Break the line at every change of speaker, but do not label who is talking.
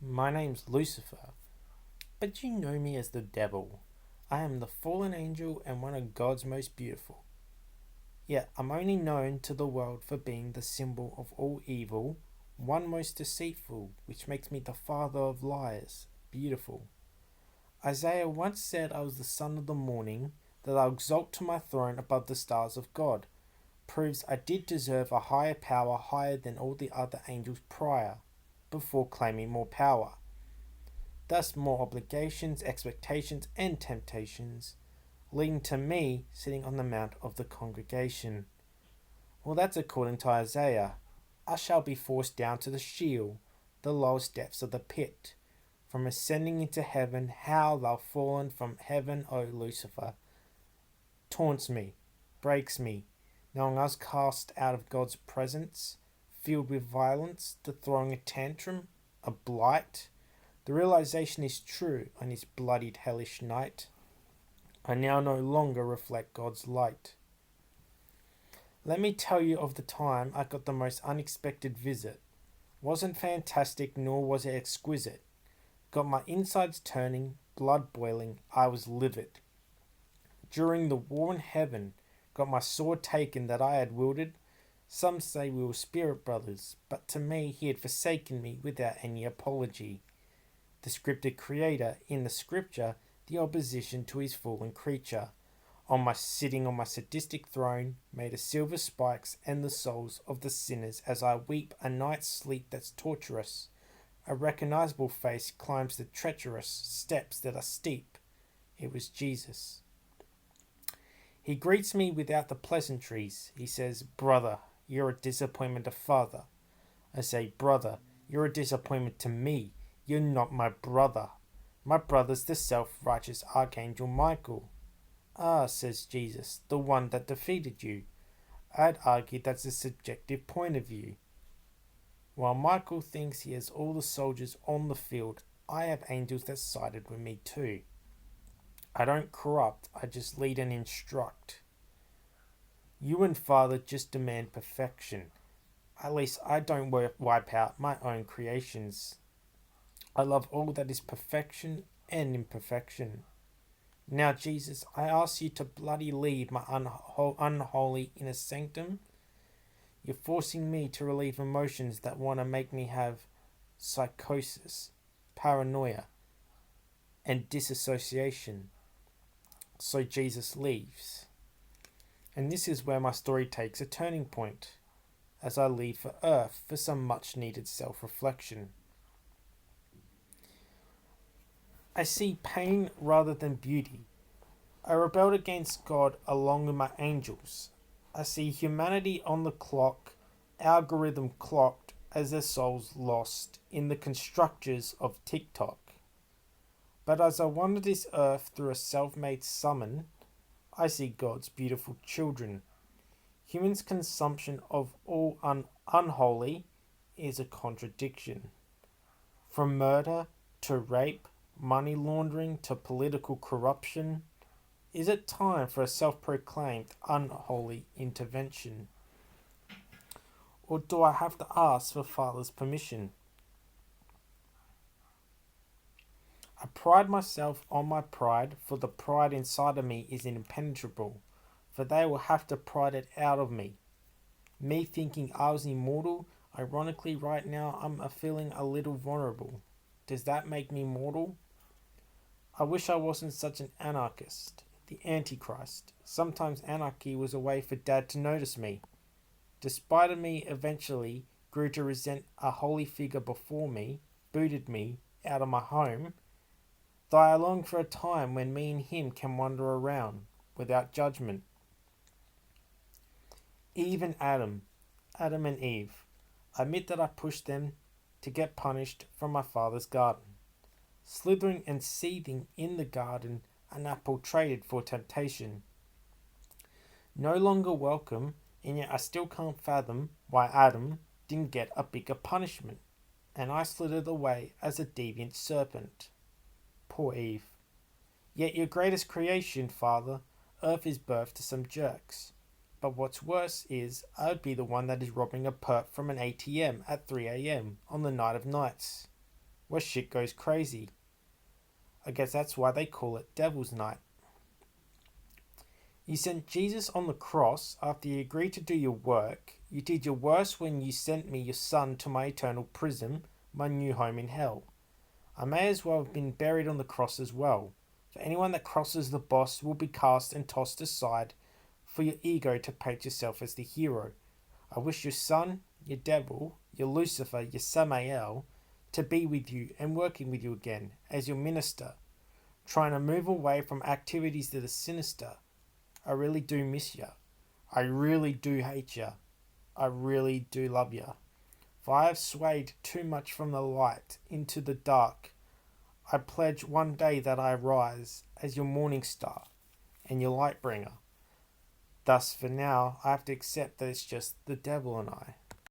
My name's Lucifer, but you know me as the devil. I am the fallen angel and one of God's most beautiful. Yet I'm only known to the world for being the symbol of all evil, one most deceitful, which makes me the father of liars, beautiful. Isaiah once said I was the son of the morning, that I'll exalt to my throne above the stars of God. Proves I did deserve a higher power higher than all the other angels prior, before claiming more power. Thus more obligations, expectations, and temptations, leading to me sitting on the mount of the congregation. Well, that's according to Isaiah. I shall be forced down to the Sheol, the lowest depths of the pit. From ascending into heaven, how thou fallen from heaven, O Lucifer, taunts me, breaks me, knowing I was cast out of God's presence, filled with violence, the throwing a tantrum, a blight. The realization is true on this bloodied hellish night. I now no longer reflect God's light. Let me tell you of the time I got the most unexpected visit. Wasn't fantastic nor was it exquisite. Got my insides turning, blood boiling, I was livid. During the war in heaven, got my sword taken that I had wielded. Some say we were spirit brothers, but to me he had forsaken me without any apology. The scripted creator, in the scripture, the opposition to his fallen creature. Sitting on my sadistic throne, made of silver spikes and the souls of the sinners as I weep a night's sleep that's torturous. A recognizable face climbs the treacherous steps that are steep. It was Jesus. He greets me without the pleasantries. He says, "Brother, you're a disappointment to Father." I say, "Brother, you're a disappointment to me. You're not my brother. My brother's the self-righteous Archangel Michael." "Ah," says Jesus, "the one that defeated you." I'd argue that's a subjective point of view. While Michael thinks he has all the soldiers on the field, I have angels that sided with me too. I don't corrupt, I just lead and instruct. You and Father just demand perfection. At least I don't wipe out my own creations. I love all that is perfection and imperfection. Now, Jesus, I ask you to bloody leave my unholy inner sanctum. You're forcing me to relieve emotions that want to make me have psychosis, paranoia, and disassociation. So Jesus leaves. And this is where my story takes a turning point, as I leave for Earth for some much needed self-reflection. I see pain rather than beauty. I rebelled against God along with my angels. I see humanity on the clock, algorithm clocked as their souls lost in the constructors of TikTok. But as I wander this earth through a self-made summon, I see God's beautiful children. Humans' consumption of all unholy is a contradiction. From murder to rape, money laundering to political corruption, is it time for a self-proclaimed unholy intervention? Or do I have to ask for Father's permission? I pride myself on my pride, for the pride inside of me is impenetrable, for they will have to pride it out of me. Me thinking I was immortal, ironically right now I'm feeling a little vulnerable. Does that make me mortal? I wish I wasn't such an anarchist, the Antichrist. Sometimes anarchy was a way for Dad to notice me. Despite of me eventually grew to resent a holy figure before me, booted me out of my home, though I long for a time when me and him can wander around without judgment. Eve and Adam and Eve. I admit that I pushed them to get punished from my father's garden. Slithering and seething in the garden, an apple traded for temptation. No longer welcome, and yet I still can't fathom why Adam didn't get a bigger punishment, and I slithered away as a deviant serpent. Poor Eve. Yet your greatest creation, Father, Earth is birth to some jerks. But what's worse is, I'd be the one that is robbing a perp from an ATM at 3 a.m. on the night of nights. where shit goes crazy. I guess that's why they call it Devil's Night. You sent Jesus on the cross after you agreed to do your work. You did your worst when you sent me your son to my eternal prison, my new home in hell. I may as well have been buried on the cross as well. For anyone that crosses the boss will be cast and tossed aside for your ego to paint yourself as the hero. I wish your son, your devil, your Lucifer, your Samael, to be with you and working with you again as your minister, trying to move away from activities that are sinister. I really do miss you. I really do hate you. I really do love you. For I have swayed too much from the light into the dark. I pledge one day that I rise as your morning star and your light bringer. Thus, for now, I have to accept that it's just the devil and I.